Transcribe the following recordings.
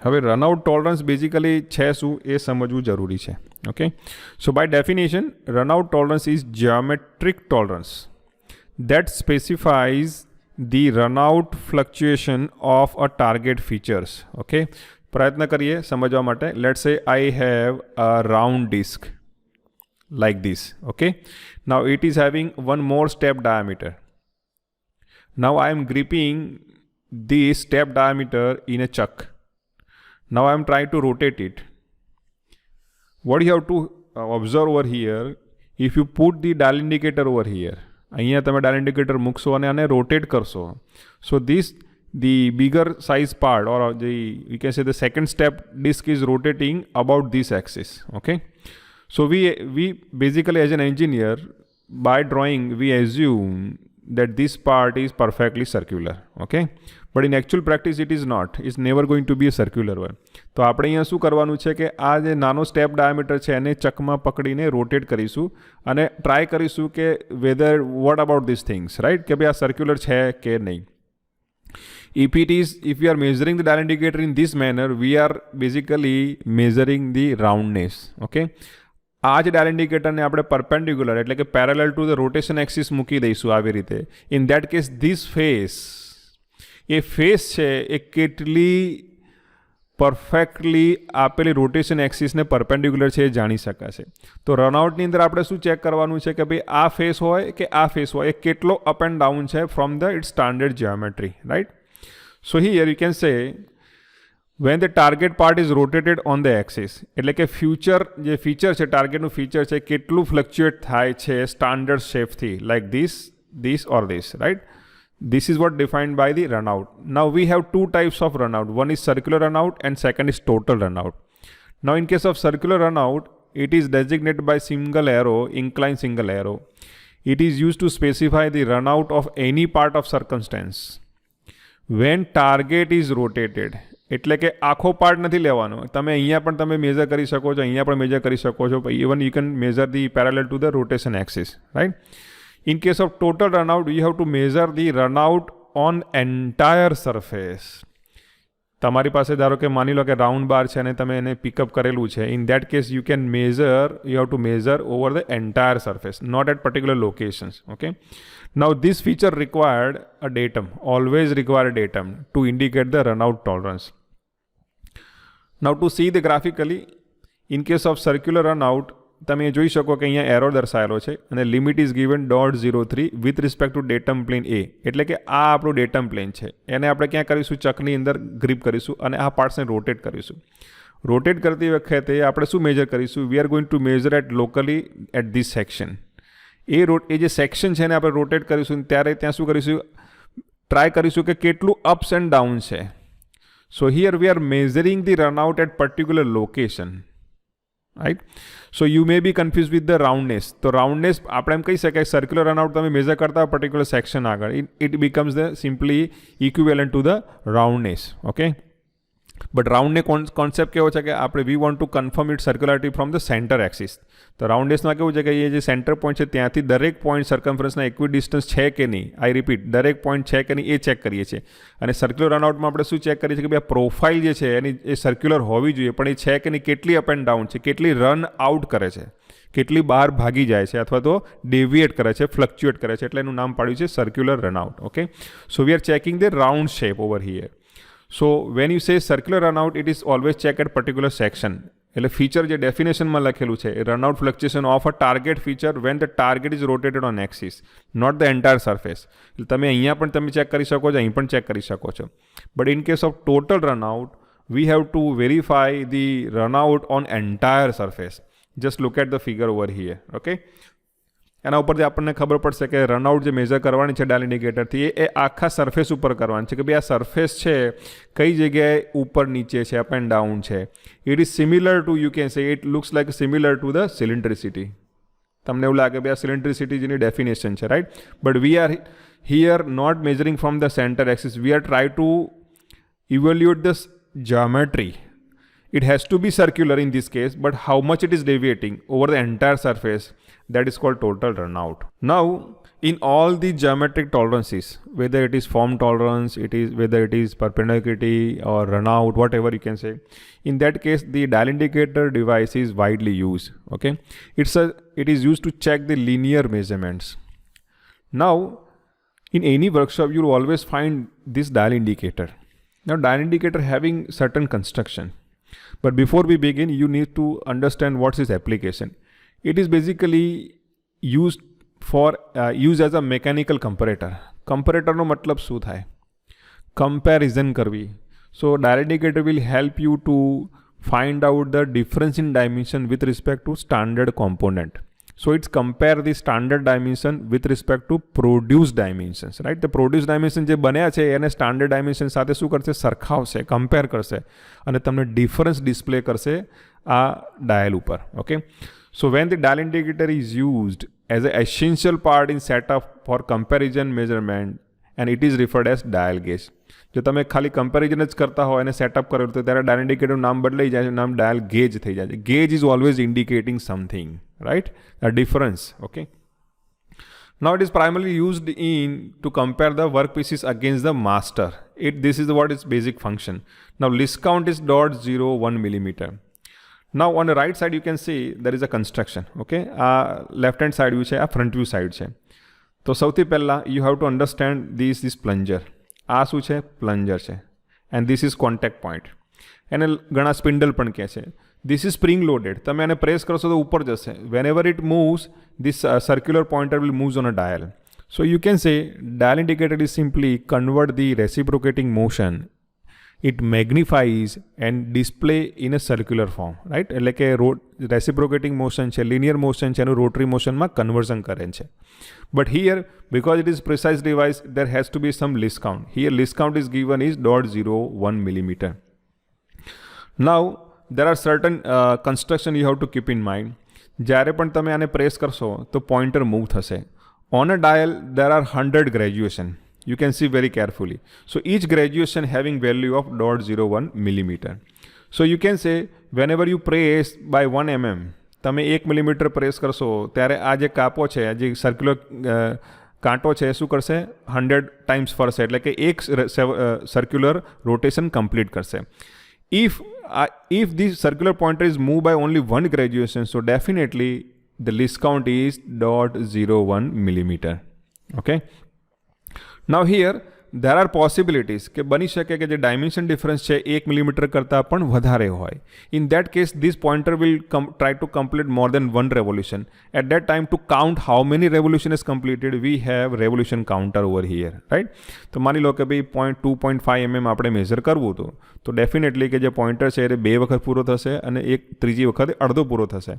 હવે run out tolerance basically છે શું એ સમજવું જરૂરી છે. Okay, so by definition runout tolerance is geometric tolerance that specifies the runout fluctuation of a target features. Okay, પ્રયત્ન કરીએ સમજવા માટે. Let's say I have a round disk like this. Okay, now it is having one more step diameter. Now I am gripping this step diameter in a chuck. Now I am trying to rotate it. What you have to observe over here, if you put the dial indicator over here, અહીંયા તમે dial indicator મૂકશો અને આને rotate કરશો, સો the bigger size part or you can say the second step disk is rotating about this axis. Okay, so we basically as an engineer by drawing we assume that this part is perfectly circular. Okay, but in actual practice it is not. It's never going to be a circular one. તો આપણે અહીંયા શું કરવાનું છે કે આ જે નાનો સ્ટેપ ડાયામીટર છે એને ચકમાં પકડીને રોટેટ કરીશું અને ટ્રાય કરીશું કે whether what about this things, right, કે ભાઈ આ સર્ક્યુલર છે કે નહીં. if we are measuring the dial indicator in this manner, we are basically measuring the roundness. Okay, આ જ ડાયલ ઇન્ડિકેટરને આપણે પરપેન્ડિક્યુલર એટલે કે parallel to the rotation axis મૂકી દઈશું આવી રીતે. In that case this face, A face છે એ કેટલી પરફેક્ટલી આપેલી રોટેશન એક્સિસને પરપેન્ડિક્યુલર છે એ જાણી શકાશે. તો રનઆઉટની અંદર આપણે શું ચેક કરવાનું છે કે ભાઈ આ ફેસ હોય કે આ ફેસ હોય એ કેટલો અપ એન્ડ ડાઉન છે from the its standard geometry, right. So here you can say when the target part is rotated on the axis, એટલે કે ફ્યુચર જે ફીચર છે ટાર્ગેટનું ફીચર છે કેટલું ફ્લક્ચ્યુએટ થાય છે સ્ટાન્ડર્ડ શેપથી, like this or this, right. This is what defined by the runout. Now we have two types of runout. One is circular runout and second is total runout. Now in case of circular runout, it is designated by single arrow, inclined single arrow. It is used to specify the runout of any part of circumstance when target is rotated. એટલે કે આખો part નથી લેવાનો, તમે અહીંયા પણ તમે major કરી શકો છો, અહીંયા પણ મેજર કરી શકો છો, even you can major the parallel to the rotation axis, right. In case of total runout, you have to measure the runout on entire surface. તમારી પાસે ધારો કે માની લો કે રાઉન્ડ બાર છે અને તમે એને પિકઅપ કરેલું છે. In that case, you have to measure over the entire surface, not at particular locations. Okay. Now this feature required a datum, always require a datum to indicate the runout tolerance. Now to see the graphically, in case of circular runout, તમે જોઈ શકો કે અહીંયા arrow દર્શાવેલો છે અને limit is given .03 with respect to datum plane A. એટલે કે આ આપણું ડેટમ પ્લેન છે, એને આપણે ક્યાં કરીશું, ચકની અંદર ગ્રીપ કરીશું અને આ પાર્ટ્સને રોટેટ કરીશું. રોટેટ કરતી વખતે આપણે શું મેજર કરીશું, we are going to measure at locally at this section. એ જે સેક્શન છે એને આપણે રોટેટ કરીશું ત્યારે ત્યાં શું કરીશું, ટ્રાય કરીશું કે કેટલું અપ્સ એન્ડ ડાઉન છે. So here we are measuring the runout at particular location, right. So you may be confuse with the roundness. તો રાઉન્ડનેસ આપણે એમ કહી શકાય સર્ક્યુલર રનઆઉટ તમે મેજર કરતા પર્ટિક્યુલર સેક્શન આગળ, it becomes the simply equivalent to the roundness. Okay, but રાઉન્ડને concept કેવો છે કે આપણે we want to confirm it circularity from the centre axis. તો રાઉન્ડનેસમાં કેવું છે કે એ જે સેન્ટર પોઈન્ટ છે ત્યાંથી દરેક પોઈન્ટ સર્કમ્ફરન્સના ઇક્વિ ડિસ્ટન્સ છે કે નહીં, આઈ રિપીટ, દરેક પોઈન્ટ છે કે નહીં એ ચેક કરીએ છીએ. અને સર્ક્યુલર રનઆઉટમાં આપણે શું ચેક કરીએ છીએ કે ભાઈ આ પ્રોફાઇલ જે છે એની એ સર્ક્યુલર હોવી જોઈએ, પણ એ છે કે નહીં, કેટલી અપ એન્ડ ડાઉન છે, કેટલી રન આઉટ કરે છે, કેટલી બહાર ભાગી જાય છે અથવા તો ડેવિએટ કરે છે, ફ્લક્ચ્યુએટ કરે છે, એટલે એનું નામ પાડ્યું છે circular run out. Okay, so we are checking the round shape over here. So when you say circular runout, it is always check at particular section. એટલે ફીચર જે ડેફિનેશનમાં લખેલું છે, runout fluctuation of a target feature when the target is rotated on axis, not the entire surface. એટલે તમે અહીંયા પણ તમે ચેક કરી શકો છો, અહીં પણ ચેક કરી શકો છો. But in case of total runout, we have to verify the runout on entire surface. Just look at the figure over here. Okay, એના ઉપરથી આપણને ખબર પડશે કે રનઆઉટ જે મેજર કરવાની છે ડાયલ ઇન્ડિકેટરથી એ આખા સરફેસ ઉપર કરવાની છે કે ભાઈ આ સરફેસ છે કઈ જગ્યાએ ઉપર નીચે છે, અપ એન્ડ ડાઉન છે. It is similar to, you can say it looks like similar to the cylindricity. તમને એવું લાગે ભાઈ આ સિલિન્ડ્રિસિટી જેની ડેફિનેશન છે, right. But we are here not measuring from the centre axis, we are try to evaluate the geometry. It has to be circular in this case, but how much it is deviating over the entire surface, that is called total runout. Now, in all the geometric tolerances, whether it is form tolerance, whether it is perpendicularity or run out, whatever you can say, in that case the dial indicator device is widely used. Okay, it is used to check the linear measurements. Now in any workshop you will always find this dial indicator. Now dial indicator having certain construction, but before we begin you need to understand what's its application. It is basically used for use as a mechanical comparator. Comparator નો મતલબ શું થાય? Comparison કરવી. So dial indicator will help you to find out the difference in dimension with respect to standard component. So it's compare the standard dimension with respect to produced dimensions, right? The produced dimension જે બન્યા છે એને standard dimension સાથે શું કરશે? સરખાવશે, compare કરશે અને તમને difference display કરશે આ dial ઉપર. Okay, so when the dial indicator is used as an essential part in setup for comparison measurement, and it is referred as dial gauge. જો તમે ખાલી કમ્પેરિઝન જ કરતા હોય અને સેટઅપ કરેલું તો ત્યારે ડાયલ ઇન્ડિકેટરનું નામ બદલાઈ જાય છે, નામ ડાયલ ગેજ થઈ જાય છે. Gauge is always indicating something, right, a difference. Okay, now it is primarily used in to compare the workpieces against the master. This is what its basic function. Now list count is 0.01 millimeter. Now on the right side you can see there is a construction. Okay, left hand side view છે, આ front view side છે. તો સૌથી પહેલાં you have to understand this plunger. આ શું છે? Plunger છે. And this is contact point. એને ઘણા સ્પિન્ડલ પણ કહે છે. This is spring loaded. તમે આને પ્રેસ કરશો તો ઉપર જશે. Whenever it moves this circular pointer will moves on a dial. So you can say dial indicator is simply convert the reciprocating motion, it magnifies and display in a circular form, right? એટલે કે reciprocating motion છે, linear motion છે, એનું rotary motion માં conversion કરે છે. But here, because it is precise device, there has to be some list count. Here list count is given is 0.01 millimeter. Now there are certain construction you have to keep in mind. જ્યારે પણ તમે આને press કરશો તો pointer move થશે. On a dial there are 100 graduation. You can see very carefully. So each graduation having value of 0.01 millimeter. So you can say whenever you press by 1 mm, તમે 1 millimetre press કરશો ત્યારે આ જે કાપો છે, આ જે સર્ક્યુલર કાંટો છે શું કરશે? 100 ટાઈમ્સ ફરશે, એટલે કે એક સર્ક્યુલર રોટેશન કમ્પ્લીટ કરશે. If the circular pointer is moved by only one graduation, so definitely the list count is 0.01 millimeter. Okay. Now here there are possibilities કે બની શકે કે જે ડાયમેન્શન ડિફરન્સ છે 1 મિલીમીટર કરતાં પણ વધારે હોય. In that case this pointer will try to complete more than one revolution. At that time to count how many revolution is completed, we have revolution counter over here, right? તો માની લો કે ભાઈ 2.5 mm આપણે measure કરવું હતું તો definitely કે જે પોઇન્ટર છે એ 2 વખત પૂરો થશે અને એક ત્રીજી વખત અડધો પૂરો થશે.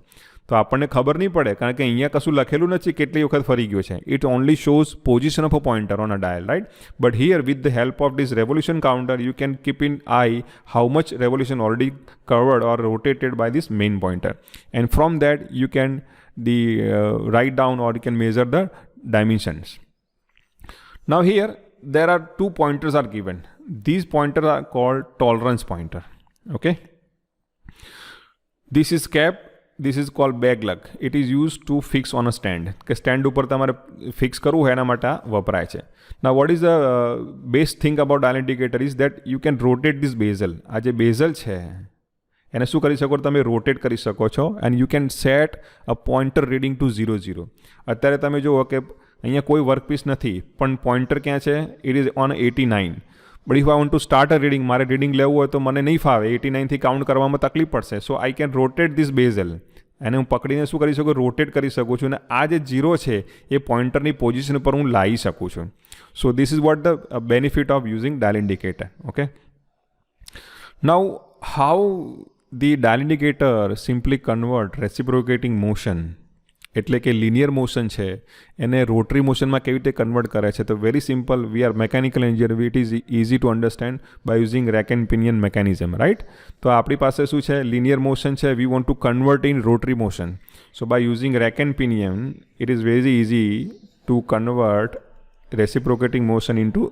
તો આપણને ખબર નહીં પડે કારણ કે અહીંયા કશું લખેલું નથી કેટલી વખત ફરી ગયો છે. It only shows position of a pointer on a dial, right? But here with the help of this revolution counter you can keep in eye how much revolution already covered or rotated by this main pointer, and from that you can write down or you can measure the dimensions. Now here there are two pointers are given. These pointers are called tolerance pointer. Okay, this is kept, this is called bag lug. It is used to fix on a stand. કે stand ઉપર તમારે fix કરવું હોય એના માટે વપરાય છે. Now what is the best thing about dial indicator is that you can rotate this bezel. આ જે બેઝલ છે એને શું કરી શકો? તમે રોટેટ કરી શકો છો and you can set a pointer reading to 00. અત્યારે તમે જુઓ કે અહીંયા કોઈ વર્કપીસ નથી પણ પોઇન્ટર ક્યાં છે? It is on 89. But if I want to start a reading, મારે રીડિંગ લેવું હોય તો મને નહીં ફાવે, 89 થી કાઉન્ટ કરવામાં તકલીફ પડશે. So I can rotate this bezel. એને હું પકડીને શું કરી શકું? રોટેટ કરી શકું છું અને આ જે 0 છે એ પોઇન્ટરની પોઝિશન પર હું લાવી શકું છું. So this is what the benefit of using dial indicator. Okay, now how the dial indicator simply convert reciprocating motion, એટલે કે લિનિયર મોશન છે એને રોટરી મોશનમાં કેવી રીતે કન્વર્ટ કરે છે? તો very simple, we are mechanical engineer, it is easy to understand by using rack and pinion mechanism, right? તો આપણી પાસે શું છે? લિનિયર મોશન છે, we want to convert in rotary motion. So by using rack and pinion it is very easy to convert reciprocating motion into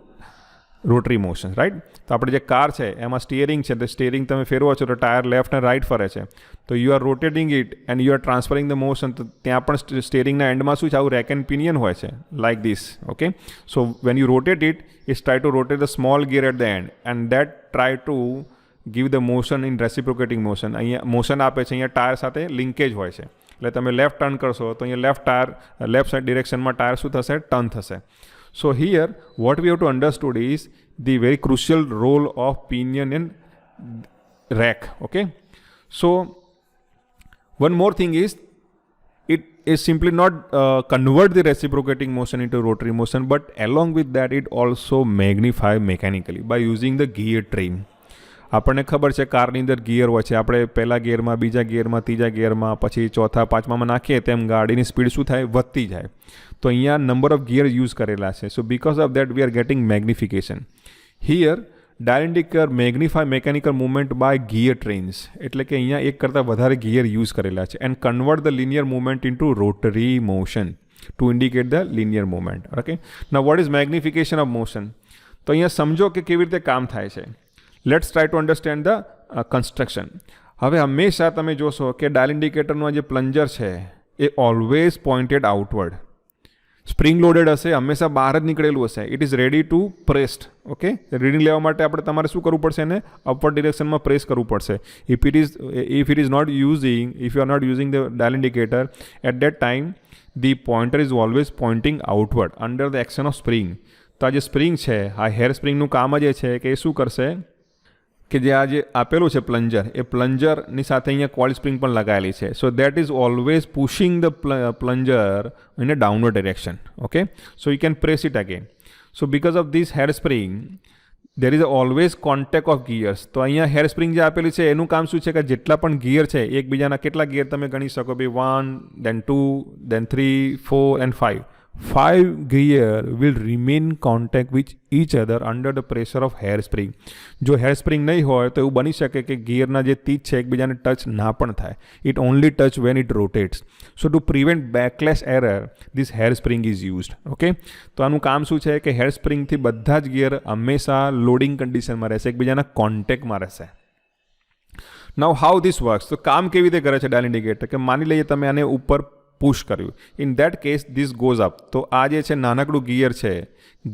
rotary motion, right. તો આપણે જે car છે એમાં સ્ટિયરિંગ છે, તો સ્ટિયરિંગ તમે ફેરવો છો તો ટાયર લેફ્ટ અને રાઈટ ફરે છે, તો you are rotating it and you are transferring the motion. તો ત્યાં પણ સ્ટિયરિંગના એન્ડમાં શું છે, આવું રેક એન્ડ પિનિયન હોય છે, like this. Okay, so when you rotate it, it's try to rotate the small gear at the end and that try to give the motion in reciprocating motion. અહીંયા motion આપે છે, અહીંયા tyre સાથે linkage હોય છે. એટલે તમે left turn કરશો તો અહીંયા લેફ્ટ સાઈડ ડિરેક્શનમાં ટાયર શું થશે, ટર્ન થશે. So here what we have to understood is the very crucial role of pinion and rack. Okay, so one more thing is it is simply not convert the reciprocating motion into rotary motion, but along with that it also magnify mechanically by using the gear train. આપણને ખબર છે કારની અંદર gear હોય છે, આપણે પહેલા ગિયરમાં, બીજા ગિયરમાં, ત્રીજા ગિયરમાં, પછી ચોથા પાંચમામાં નાખીએ તેમ ગાડીની સ્પીડ શું થાય, વધતી જાય. તો અહીંયા નંબર ઓફ ગિયર યુઝ કરેલા છે. So because of that we are getting magnification. Here dial indicator magnify mechanical movement by gear trains, એટલે કે અહીંયા એક કરતાં વધારે ગિયર યુઝ કરેલા છે. And convert the linear movement into rotary motion to indicate the linear movement. Okay, now what is magnification of motion? તો અહીંયા સમજો કે કેવી રીતે કામ થાય છે. Let's try to understand the construction. હવે હંમેશા તમે જોશો કે ડાયલ ઇન્ડિકેટરનું આ જે પ્લન્જર છે એ always pointed outward. Spring loaded હશે, હંમેશા બહાર જ નીકળેલું હશે. It is ready to pressed. Okay, reading લેવા માટે તમારે શું કરવું પડશે, એને અપવર્ડ ડિરેક્શનમાં પ્રેસ કરવું પડશે. If it is not using, if you are not using the dial indicator at that time, the pointer is always pointing outward under the action of spring. તો આ જે સ્પ્રિંગ છે, આ હેર સ્પ્રિંગનું કામ જ એ છે કે એ શું કરશે કે જે આ જે આપેલું છે પ્લન્જર, એ પ્લન્જરની સાથે અહીંયા કોઇલ સ્પ્રિંગ પણ લગાવેલી છે. So that is always pushing the plunger in a downward direction. Okay, so you can press it again. So because of this hair spring there is always contact of gears. તો અહીંયા hair spring જે આપેલી છે એનું કામ શું છે કે જેટલા પણ ગિયર છે, એકબીજાના કેટલા ગિયર તમે ગણી શકો, ભાઈ 1, then 2, then 3, 4 and 5. 5 gear will remain contact with each other under the pressure of hair spring. જો hair spring નહીં હોય તો એવું બની શકે કે ગિયરના જે તીત છે એકબીજાને ટચ ના પણ થાય. It only touch when it rotates. So to prevent backlash error, this hair spring is used. Okay, તો આનું કામ શું છે કે hair spring થી બધા જ ગિયર હંમેશા લોડિંગ કન્ડિશનમાં રહેશે, એકબીજાના કોન્ટેક્ટમાં રહેશે. Now how this works? તો કામ કેવી રીતે કરે છે ડાયલ ઇન્ડિકેટર? કે માની લઈએ તમે આને ઉપર પુશ કર્યું, in that case this goes up. તો આ જે છે નાનકડું ગિયર છે,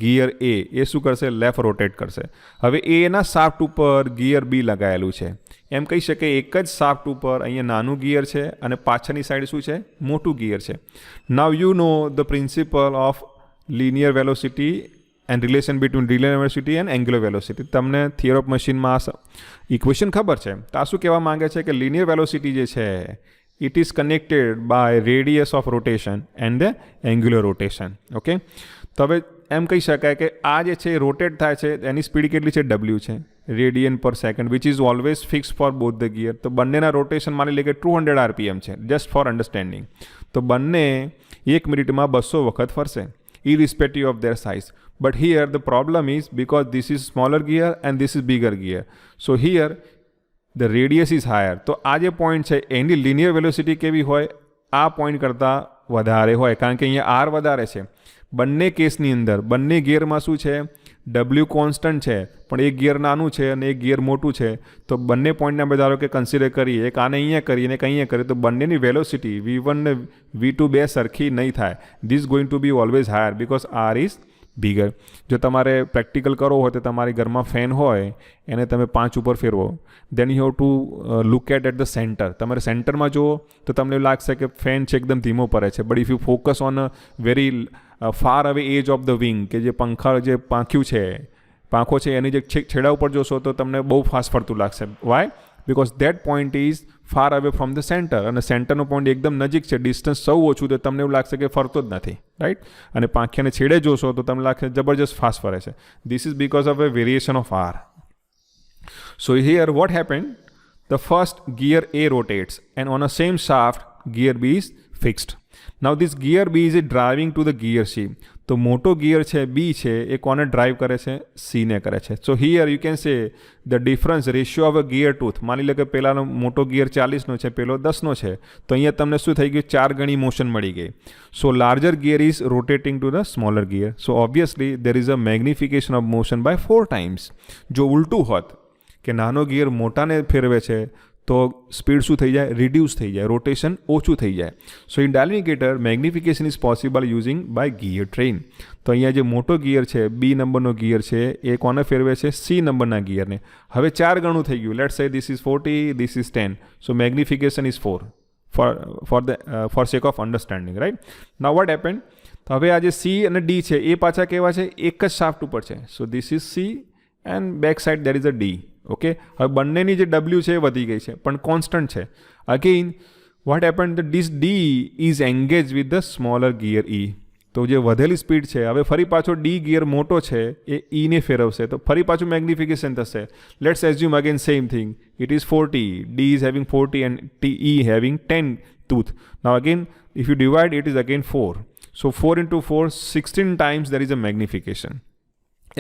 ગિયર એ શું કરશે, લેફ્ટ રોટેટ કરશે. હવે એના શાફ્ટ ઉપર ગિયર બી લગાવેલું છે. એમ કહી શકે એક જ શાફ્ટ ઉપર અહીંયા નાનું ગિયર છે અને પાછળની સાઈડ શું છે, મોટું ગિયર છે. Now you know the principal of linear velocity and relation between linear velocity and angular velocity. તમને થિયર ઓફ મશીનમાં આ ઇક્વેશન ખબર છે. તો આ શું કહેવા માંગે છે કે લિનિયર વેલોસિટી જે છે it is connected by radius of rotation and the angular rotation. Okay, તો હવે એમ કહી શકાય કે આ જે છે રોટેટ થાય છે એની સ્પીડ કેટલી છે, w છે, રેડિયન પર second, which is always fix for both the gear. તો બંનેના રોટેશન માની લે કે 200 RPM છે, જસ્ટ ફોર અન્ડરસ્ટેન્ડિંગ. તો બંને 1 મિનિટમાં 200 વખત ફરશે, irrespective of their size. But here the problem is because this is smaller gear and this is bigger gear. So here the radius is higher. તો આ જે પોઈન્ટ છે એની લિનિયર વેલોસિટી કેવી હોય, આ પોઈન્ટ કરતાં વધારે હોય, કારણ કે અહીંયા આર વધારે છે. બંને કેસની અંદર બંને ગિયરમાં શું છે, ડબલ્યુ કોન્સ્ટન્ટ છે, પણ એક ગિયર નાનું છે અને એક ગિયર મોટું છે. તો બંને પોઈન્ટને આપણે ધારો કે કન્સિડર કરીએ, એક આને અહીંયા કરીએ અને એક અહીંયા કરીએ, તો બંનેની વેલોસિટી V1 ને V2 બે સરખી નહીં થાય. This going to be always higher because R is bigger. જો તમારે પ્રેક્ટિકલ કરવો હોય તો તમારી ઘરમાં ફેન હોય એને તમે 5 ઉપર ફેરવો, then you have to look at the centre. તમારે સેન્ટરમાં જુઓ તો તમને એવું લાગશે કે ફેન છે એકદમ ધીમો પડે છે. But if you focus on very far away edge of the wing, કે જે પાંખો છે એની જે છેડા ઉપર જોશો તો તમને બહુ ફાસ્ટ ફરતું લાગશે. Why? Because that point is far away from the centre, અને સેન્ટરનો પોઈન્ટ એકદમ નજીક છે, ડિસ્ટન્સ સૌ ઓછું, તો તમને એવું લાગશે કે ફરતો જ નથી, રાઈટ. અને પાંખિયાને છેડે જોશો તો તમને લાગશે જબરજસ્ત ફાસ્ટ ફરે છે. This is because of a variation of R. So here what happened? The first gear A rotates and on a same shaft gear B is fixed. Now this gear B is driving to the gear C. તો મોટો gear છે બી છે એ કોને drive કરે છે? સીને કરે છે. So here you can સે the difference ratio of a gear tooth, માની લો કે પેલાનો મોટો ગિયર 40નો છે, પેલો 10નો છે, તો અહીંયા તમને શું થઈ ગયું? 4 ગણી મોશન મળી ગઈ. So larger gear is rotating to the smaller gear. So obviously there is a magnification of motion by 4 times. જો ઉલટું હોત કે નાનો ગિયર મોટાને ફેરવે છે તો સ્પીડ શું થઈ જાય? રિડ્યુસ થઈ જાય, રોટેશન ઓછું થઈ જાય. So in dial indicator magnification is possible using by gear train. તો અહીંયા જે મોટો ગિયર છે, બી નંબરનો ગિયર છે, એ કોને ફેરવે છે? સી નંબરના ગિયરને. હવે 4 ગણું થઈ ગયું. Let's say this is 40, this is 10. So magnification is 4 for sake of understanding, right? Now what happen? તો હવે આ જે સી અને ડી છે એ પાછા કેવા છે? એક જ શાફ્ટ ઉપર છે. So this is C and back side there is a D. Okay, હવે બંનેની જે ડબલ્યુ છે એ વધી ગઈ છે પણ કોન્સ્ટન્ટ છે. Again what happen? This D is engage with the smaller gear E. તો જે વધેલી સ્પીડ છે, હવે ફરી પાછો ડી ગિયર મોટો છે એ ઈને ફેરવશે, તો ફરી પાછું મેગ્નિફિકેશન થશે. Let's assume again same thing. It is 40, D is having 40 and E having 10 tooth. Now again if you divide it is again 4. So 4 into 4 16 times there is a magnification.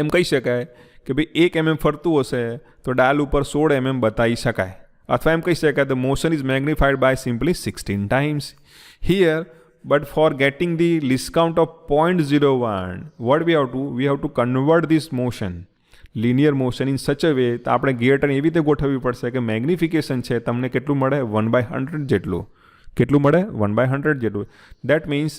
એમ કહી શકાય કે ભાઈ 1 mm ફરતું હશે તો dial ઉપર 16 mm બતાવી શકાય, અથવા એમ કહી શકાય the motion is magnified by simply 16 times. Here but for getting the least count of 0.01 what we have to convert this motion linear motion in such a way. તો આપણે ગિયર ટ્રેન એવી રીતે ગોઠવવી પડશે કે મેગ્નિફિકેશન છે તમને કેટલું મળે? 1/100 જેટલું. કેટલું મળે? 1/100 જેટલું. That means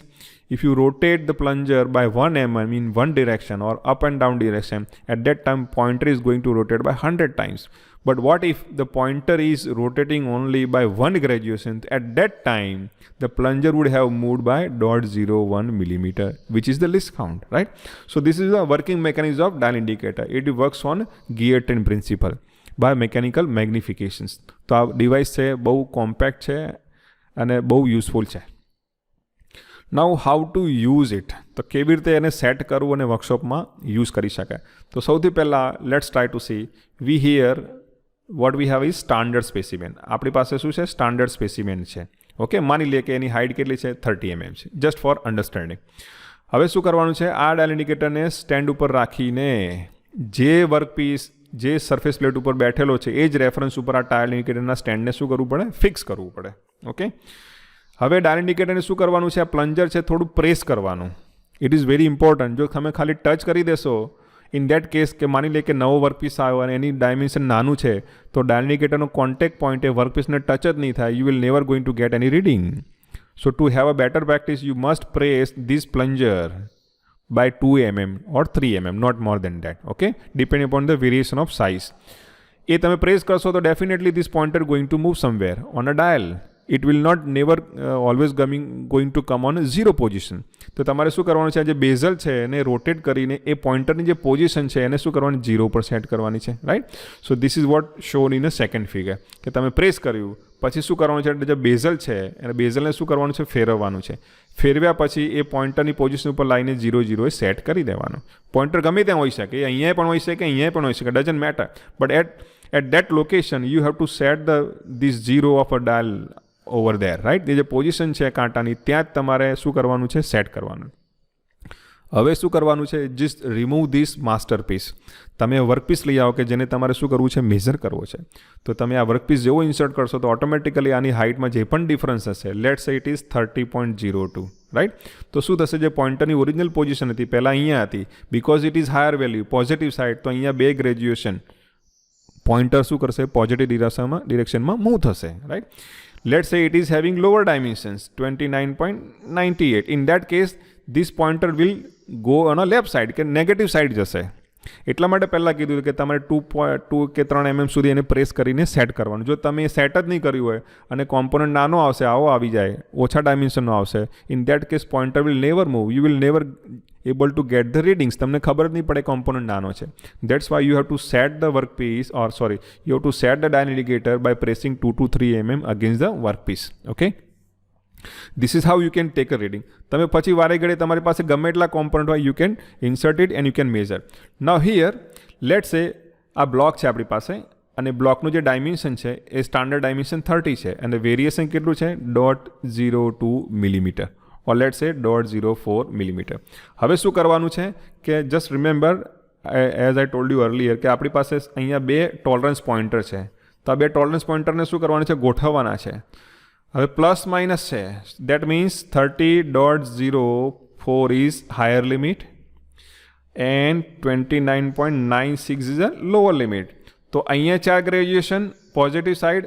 if you rotate the plunger by 1 mm in one direction or up and down direction, at that time pointer is going to rotate by 100 times. But what if the pointer is rotating only by 1 graduation? At that time the plunger would have moved by 0.01 millimeter, which is the least count, right? So this is the working mechanism of dial indicator. It works on gear train principle by mechanical magnifications. તો આ device છે બહુ compact છે અને બહુ useful છે. નાઉ how to use it, તો કેવી રીતે એને સેટ કરવું અને વર્કશોપમાં યુઝ કરી શકાય. તો સૌથી પહેલાં let's try to see. We here what we have is standard specimen. આપણી પાસે શું છે? સ્ટાન્ડર્ડ સ્પેસિમેન છે. ઓકે, માની લઈએ કે એની હાઇટ કેટલી છે? 30 mm છે, જસ્ટ ફોર અન્ડરસ્ટેન્ડિંગ. હવે શું કરવાનું છે? આ ડાયલ ઇન્ડિકેટરને સ્ટેન્ડ ઉપર રાખીને જે વર્કપીસ જે સરફેસ પ્લેટ ઉપર બેઠેલો છે એ જ રેફરન્સ ઉપર આ ડાયલ ઇન્ડિકેટરના સ્ટેન્ડને શું કરવું પડે? ફિક્સ કરવું પડે. ઓકે, હવે ડાયલ ઇન્ડિકેટરને શું કરવાનું છે? આ પ્લન્જર છે થોડું પ્રેસ કરવાનું. It is very important. જો તમે ખાલી ટચ કરી દેશો, ઇન દેટ કેસ કે માની લે કે નવો વર્કપીસ આવ્યો અને એની ડાયમેન્શન નાનું છે, તો ડાયલ ઇન્ડિકેટરનો કોન્ટેક્ટ પોઈન્ટ એ વર્કપીસને ટચ જ નહીં થાય. You will never going to get any reading. So to have a better practice you must press this plunger by 2 mm or 3 mm, not more than that. Okay, depending upon the variation of size. એ તમે press કરશો તો definitely this pointer going to move somewhere on a dial. It will not never always going to come on a zero position. તો તમારે શું કરવાનું છે? જે basal છે એને રોટેટ કરીને એ પોઇન્ટરની જે પોઝિશન છે એને શું કરવાની? 0 પર સેટ કરવાની છે, right? So this is what shown in a second figure. કે તમે પ્રેસ કર્યું પછી શું કરવાનું છે? જે બેઝલ છે એને બેઝલને શું કરવાનું છે? ફેરવવાનું છે. ફેરવ્યા પછી એ પોઇન્ટરની પોઝિશન ઉપર લાઈને 0 એ સેટ કરી દેવાનું. પોઇન્ટર ગમે ત્યાં હોઈ શકે, અહીંયા પણ હોઈ શકે, અહીંયા પણ હોઈ શકે, doesn't matter. But at that location you have to set this 0 of a dial over there, right? એ જે પોઝિશન છે કાંટાની ત્યાં જ તમારે શું કરવાનું છે? સેટ કરવાનું. હવે શું કરવાનું છે? Just remove this masterpiece. તમે વર્કપીસ લઈ આવો કે જેને તમારે શું કરવું છે? મેઝર કરવો છે. તો તમે આ વર્કપીસ જેવો ઇન્સર્ટ કરશો તો ઓટોમેટિકલી આની હાઇટમાં જે પણ ડિફરન્સ હશે, લેટ્સ સે ઇટ ઇઝ 30.02, રાઈટ? તો શું થશે? જે પોઇન્ટરની ઓરિજિનલ પોઝિશન હતી પહેલાં અહીંયા હતી, because it is higher value positive side, તો અહીંયા 2 ગ્રેજ્યુએશન પોઇન્ટર શું કરશે? પોઝિટિવ ડિરેક્શનમાં મૂવ થશે, right? Let's say it is having lower dimensions 29.98. In that case this pointer will go on a left side, કે નેગેટિવ સાઇડ જશે. એટલા માટે પહેલાં કીધું કે તમારે 2 કે 3 mm સુધી એને પ્રેસ કરીને સેટ કરવાનું. જો તમે સેટ જ નહીં કર્યું હોય અને કોમ્પોનન્ટ નાનો આવશે, આવો આવી જાય, ઓછા ડાયમેન્શનનો આવશે, in that case pointer will never move. You will never able to get the readings. તમને ખબર જ નહીં પડે કોમ્પોનન્ટ નાનો છે. That's why you have to set the workpiece you have to set the dial indicator by pressing 2 to 3 mm against the workpiece. Okay, this is how you can take a reading. તમે પછી વારે ઘડે તમારી પાસે ગમે એટલા component હોય, you can insert it and you can measure. Now here let's સે આ બ્લોક છે આપણી પાસે અને બ્લોકનું જે ડાયમેન્શન છે એ સ્ટાન્ડર્ડ ડાયમેન્શન 30 છે અને વેરિએશન કેટલું છે? 0.02 millimetre. or let's say 0.04 millimeter. હવે શું કરવાનું છે કે just remember as I told you earlier કે આપણી પાસે અહીંયા બે ટોલરન્સ પોઇન્ટર છે, તો આ બે ટોલરન્સ પોઇન્ટરને શું કરવાનું છે, ગોઠવવાના છે. હવે પ્લસ માઇનસ છે, that means 30.04 is higher limit and 29.96 is a lower limit. તો અહીંયા 4 ગ્રેજ્યુએશન, પોઝિટિવ સાઇડ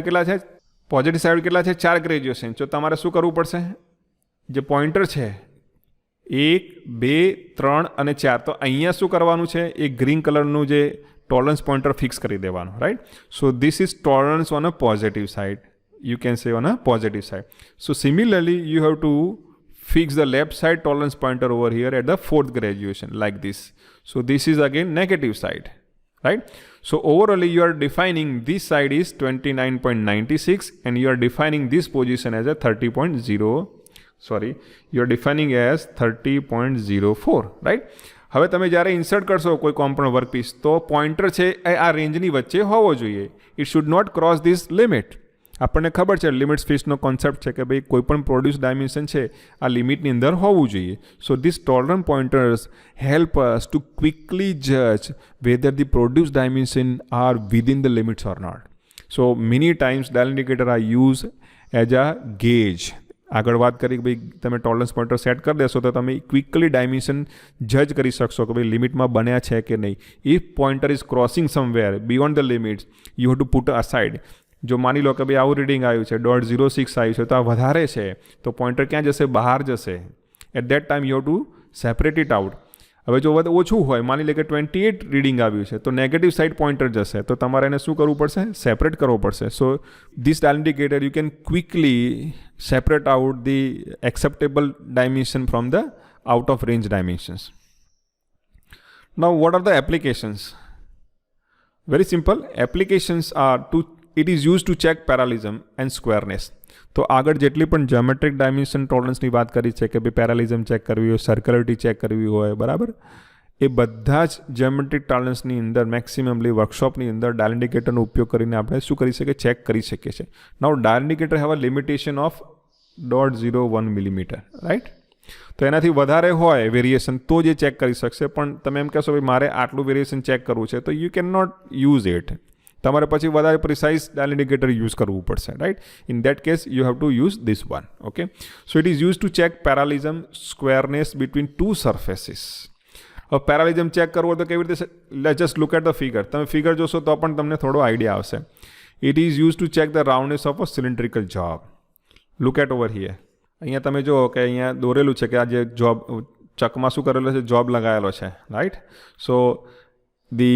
કેટલા છે, પોઝિટિવ સાઇડ કેટલા છે, 4 ગ્રેજ્યુએશન. તો તમારે શું કરવું પડશે, જે પોઇન્ટર છે 1, 2, 3 અને 4, તો અહીંયા શું કરવાનું છે, એ ગ્રીન કલરનું જે ટોલરન્સ પોઇન્ટર ફિક્સ કરી દેવાનું, right. So this is tolerance on a positive side, you can say on a positive side. So similarly you have to fix the left side tolerance pointer over here at the 4th graduation like this. So this is again negative side, right. So overall you are defining this side is 29.96 and you are defining this position as a 30.04, right. હવે તમે જ્યારે insert કરશો કોઈ component workpiece, તો pointer છે એ આ રેન્જની વચ્ચે હોવો જોઈએ. It should not cross this limit. આપણને ખબર છે લિમિટ્સ ફિશનો કોન્સેપ્ટ છે કે ભાઈ કોઈ પણ પ્રોડ્યુસ ડાયમેન્શન છે આ લિમિટની અંદર હોવું જોઈએ. So this tolerant pointers help us to quickly જજ whether the produce dimension are within the limits or not. So many times dial indicator are use as a gauge. આગળ વાત કરી કે ભાઈ તમે ટોલરન્સ પોઇન્ટર સેટ કરી દેશો તો તમે ક્વિકલી ડાયમેન્શન જજ કરી શકશો કે ભાઈ લિમિટમાં બન્યા છે કે નહીં. If pointer is crossing somewhere beyond the limits you have two put aside. જો માની લો કે ભાઈ આવું રીડિંગ આવ્યું છે 0.06 આવ્યું છે તો આ વધારે છે, તો પોઇન્ટર ક્યાં જશે, બહાર જશે. At that time you have to separate it out. હવે જો ઓછું હોય, માની લે કે 28 રીડિંગ આવ્યું છે, તો નેગેટિવ સાઇડ પોઇન્ટર જશે, તો તમારે એને શું કરવું પડશે, સેપરેટ કરવો પડશે. So this dial indicator you can quickly separate out the acceptable dimension from the out of range dimensions. Now what are the applications? Very simple. Applications are to it is use to check parallelism and squareness. તો આગળ જેટલી પણ જ્યોમેટ્રિક dimension ટોલરન્સની વાત કરી છે કે ભાઈ પેરાલિઝમ check કરવી હોય, સર્ક્યુલરિટી ચેક કરવી હોય, બરાબર, એ બધા જ જ્યોમેટ્રિક ટોલરન્સની અંદર મેક્સિમમલી વર્કશોપની અંદર ડાયલ ઇન્ડિકેટરનો ઉપયોગ કરીને આપણે શું કરી શકીએ, ચેક કરી શકીએ છીએ. Now dial indicator have a limitation of 0.01 millimetre, right. તો એનાથી વધારે હોય વેરિએશન તો જ એ ચેક કરી શકશે. પણ તમે એમ કહેશો ભાઈ મારે આટલું વેરિએશન ચેક કરવું છે, તો you can not use it. તમારે પછી વધારે પ્રિસાઇઝ ડાયલ ઇન્ડિકેટર યુઝ કરવું પડશે, right. In that case you have to use this one. Okay. So it is use to check parallelism, squareness between two surfaces. હવે parallelism check કરવો હોય તો કેવી રીતે, let's just look at the figure. તમે figure જોશો તો પણ તમને થોડો આઈડિયા આવશે. It is use to check the રાઉન્ડનેસ of a cylindrical job. Look at over here. અહીંયા તમે જુઓ કે અહીંયા દોરેલું છે કે આ જે જોબ ચકમાં શું કરેલો છે, જોબ લગાવેલો છે, right. So the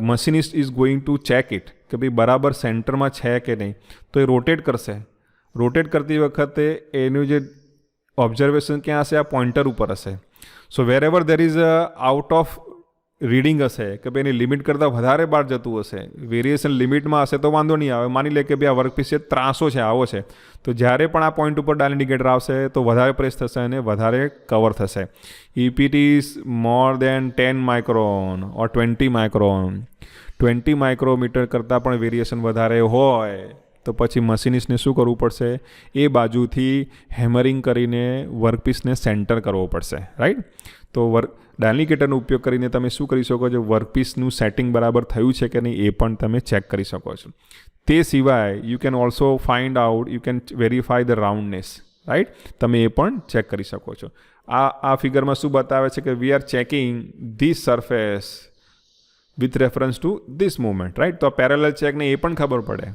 machinist is going to check it કે ભાઈ બરાબર સેન્ટરમાં છે કે નહીં. તો એ રોટેટ કરશે. રોટેટ કરતી વખતે એનું જે ઓબ્ઝર્વેશન ક્યાં હશે, આ પોઇન્ટર ઉપર હશે. So wherever there is out of reading હશે કે ભાઈ એની લિમિટ કરતાં વધારે બહાર જતું હશે, વેરિએશન લિમિટમાં હશે તો વાંધો નહીં આવે. માની લે કે ભાઈ આ વર્કપીસ છે 300 છે, આવો છે, તો જ્યારે પણ આ પોઈન્ટ ઉપર ડાયલ ઇન્ડિકેટર આવશે તો વધારે પ્રેસ થશે અને વધારે કવર થશે. If it is more than 10 micron or 20 micron, 20 micrometer કરતાં પણ વેરિએશન વધારે હોય તો પછી મશીનિસ્ટને શું કરવું પડશે, એ બાજુથી હેમરિંગ કરીને વર્કપીસને સેન્ટર કરવો પડશે, રાઈટ. તો ડાયલ ઇન્ડિકેટરનો ઉપયોગ કરીને તમે શું કરી શકો છો, વર્કપીસનું સેટિંગ બરાબર થયું છે કે નહીં એ પણ તમે ચેક કરી શકો છો. તે સિવાય you can also find out, you can verify the roundness, right. તમે એ પણ ચેક કરી શકો છો. આ ફિગરમાં શું બતાવે છે કે વી are checking this surface with reference to this movement, right. તો પેરેલલ ચેકને એ પણ ખબર પડે